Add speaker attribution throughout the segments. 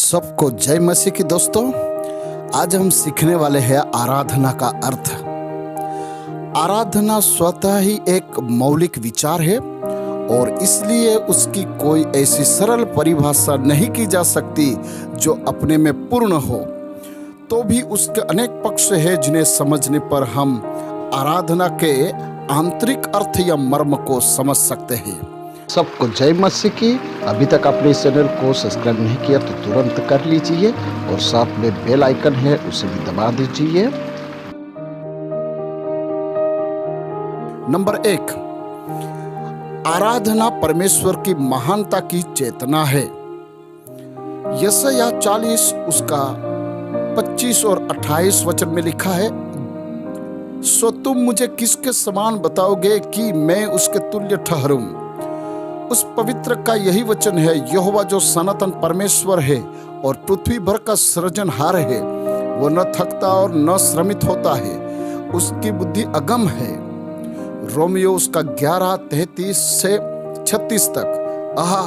Speaker 1: सबको जय मसीह की दोस्तों। आज हम सीखने वाले हैं आराधना का अर्थ। आराधना स्वतः ही एक मौलिक विचार है और इसलिए उसकी कोई ऐसी सरल परिभाषा नहीं की जा सकती जो अपने में पूर्ण हो। तो भी उसके अनेक पक्ष हैं जिन्हें समझने पर हम आराधना के आंतरिक अर्थ या मर्म को समझ सकते हैं। सबको जय मसीह की। अभी तक आपने इस चैनल को सब्सक्राइब नहीं किया तो तुरंत कर लीजिए और साथ में बेल आइकन है उसे भी दबा दीजिए। नंबर 1, आराधना परमेश्वर की महानता की चेतना है। यशायाह 40 उसका 25 और 28 वचन में लिखा है, सो तुम मुझे किसके समान बताओगे कि मैं उसके तुल्य ठहरूं। उस पवित्र का यही वचन है, यहोवा जो सनातन परमेश्वर है और पृथ्वी भर का सृजनहार है, वो न थकता और न श्रमित होता है, उसकी बुद्धि अगम है। रोमियो उसका 11:33 से 36 तक। आहा,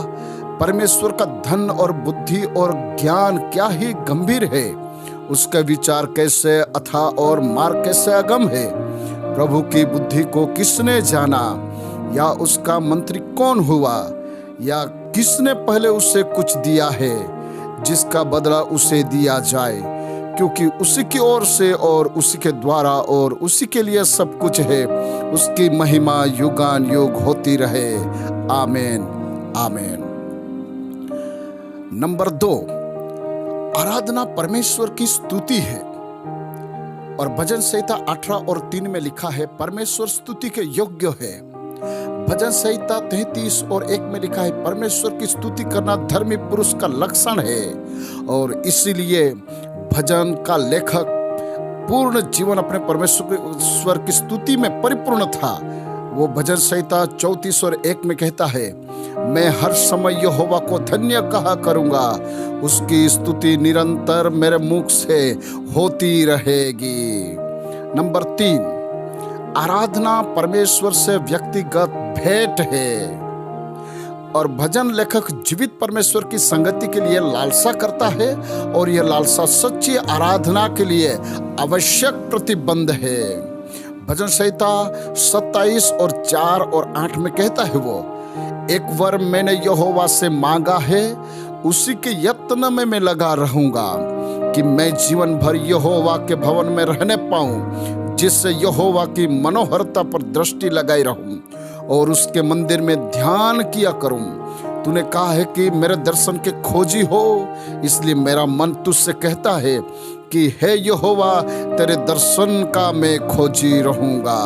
Speaker 1: परमेश्वर का धन और बुद्धि और ज्ञान क्या ही गंभीर है, उसका विचार कैसे अथाह और मार्ग कैसे अगम है। प्रभु की बुद्धि को किसने जाना, या उसका मंत्री कौन हुआ, या किसने पहले उसे कुछ दिया है जिसका बदला उसे दिया जाए, क्योंकि उसी की ओर से और उसी के द्वारा और उसी के लिए सब कुछ है। उसकी महिमा युगान युग होती रहे। आमीन आमीन। नंबर 2, आराधना परमेश्वर की स्तुति है और भजन संहिता 18 और 3 में लिखा है, परमेश्वर स्तुति के योग्य है। भजन संहिता 33 और 1 में लिखा है, परमेश्वर की स्तुति करना धर्मी पुरुष का लक्षण है। और इसीलिए भजन का लेखक पूर्ण जीवन अपने परमेश्वर की स्तुति में परिपूर्ण था। वो भजन संहिता 34 और 1 में कहता है, मैं हर समय यहोवा को धन्य कहा करूंगा, उसकी स्तुति निरंतर मेरे मुख से होती रहेगी। नंबर 3, आराधना परमेश्वर से व्यक्तिगत भेंट है और भजन लेखक जीवित परमेश्वर की संगति के लिए लालसा करता है और यह लालसा सच्ची आराधना के लिए आवश्यक प्रतिबंध है। भजन संहिता 27 और 4 और 8 में कहता है, वो एक वर मैंने यहोवा से मांगा है, उसी के यत्न में मैं लगा रहूंगा कि मैं जीवन भर यहोवा के भवन में रहने पाऊं, जिससे यहोवा की मनोहरता पर दृष्टि लगाई रहूं और उसके मंदिर में ध्यान किया करूं। तूने कहा है कि मेरे दर्शन के खोजी हो, इसलिए मेरा मन तुझसे कहता है कि हे यहोवा, तेरे दर्शन का मैं खोजी रहूंगा।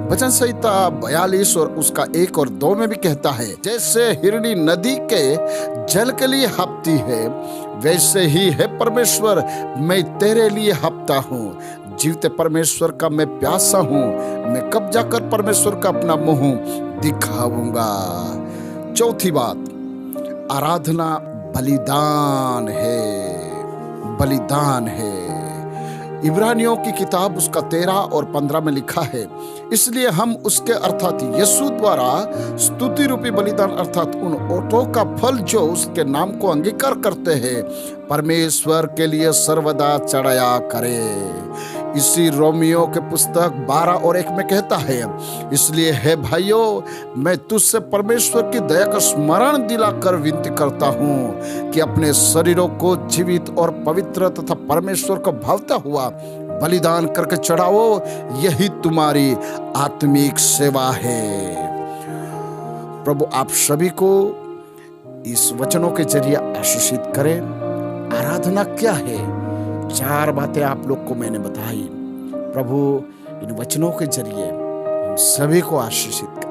Speaker 1: भजन संहिता 42 और उसका 1 और 2 में भी कहता है, जैसे हिरणी नदी के जल के लिए हाँफती है, वैसे ही है परमेश्वर, मैं तेरे लिए हाँफता हूँ। जीवते परमेश्वर का मैं प्यासा हूँ, मैं कब जाकर परमेश्वर का अपना मुंह दिखाऊंगा। चौथी बात, आराधना बलिदान है। बलिदान है। इब्रानियों की किताब उसका 13 और 15 में लिखा है, इसलिए हम उसके अर्थात यीशु द्वारा स्तुति रूपी बलिदान अर्थात उन ओठों का फल जो उसके नाम को अंगीकार करते हैं, परमेश्वर के लिए सर्वदा चढ़ाया करे। इसी रोमियो के पुस्तक 12 और 1 में कहता है, इसलिए हे भाइयों, मैं तुझसे परमेश्वर की दया का स्मरण दिलाकर विनती करता हूँ कि अपने शरीरों को जीवित और पवित्र तथा परमेश्वर को भावता हुआ बलिदान करके चढ़ाओ, यही तुम्हारी आत्मिक सेवा है। प्रभु आप सभी को इस वचनों के जरिए आशीषित करें। आराधना क्या है? 4 बातें आप लोग को मैंने बताई। प्रभु इन वचनों के जरिए हम सभी को आशीषित करें।